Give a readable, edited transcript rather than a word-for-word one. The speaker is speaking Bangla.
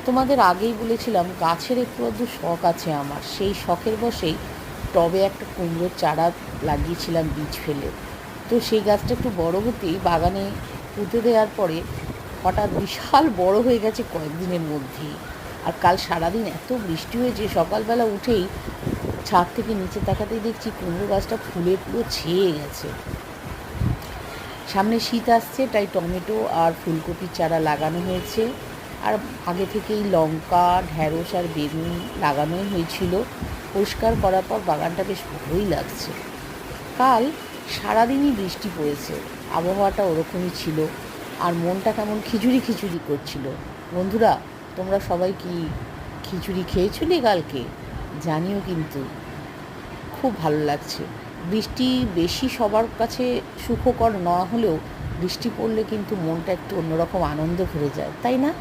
তোমাদের আগেই বলেছিলাম গাছের একটু আধটু শখ আছে আমার। সেই শখের বশেই টবে একটা কুমড়োর চারা লাগিয়েছিলাম বীজ ফেলে। তো সেই গাছটা একটু বড় হতেই বাগানে পুঁতে দেওয়ার পরে হঠাৎ বিশাল বড় হয়ে গেছে কয়েকদিনের মধ্যেই। আর কাল সারাদিন এত বৃষ্টি হয়েছে, সকালবেলা উঠেই ছাদ থেকে নিচে তাকাতেই দেখছি কুমড়ো গাছটা ফুলে পুরো ছেয়ে গেছে। সামনে শীত আসছে, তাই টমেটো আর ফুলকপির চারা লাগানো হয়েছে। আর আগে থেকেই লঙ্কা, ঢ্যাঁড়স আর বেগুন লাগানোই হয়েছিল। পরিষ্কার করার পর বাগানটা বেশ ভালোই লাগছে। কাল সারাদিনই বৃষ্টি পড়েছে, আবহাওয়াটা ওরকমই ছিল। আর মনটা কেমন খিচুড়ি খিচুড়ি করছিল। বন্ধুরা, তোমরা সবাই কি খিচুড়ি খেয়েছিলে কালকে? জানিও কিন্তু। খুব ভালো লাগছে। বৃষ্টি বেশি সবার কাছে সুখকর না হলেও বৃষ্টি পড়লে কিন্তু মনটা একটু অন্যরকম আনন্দে ভরে যায়, তাই না?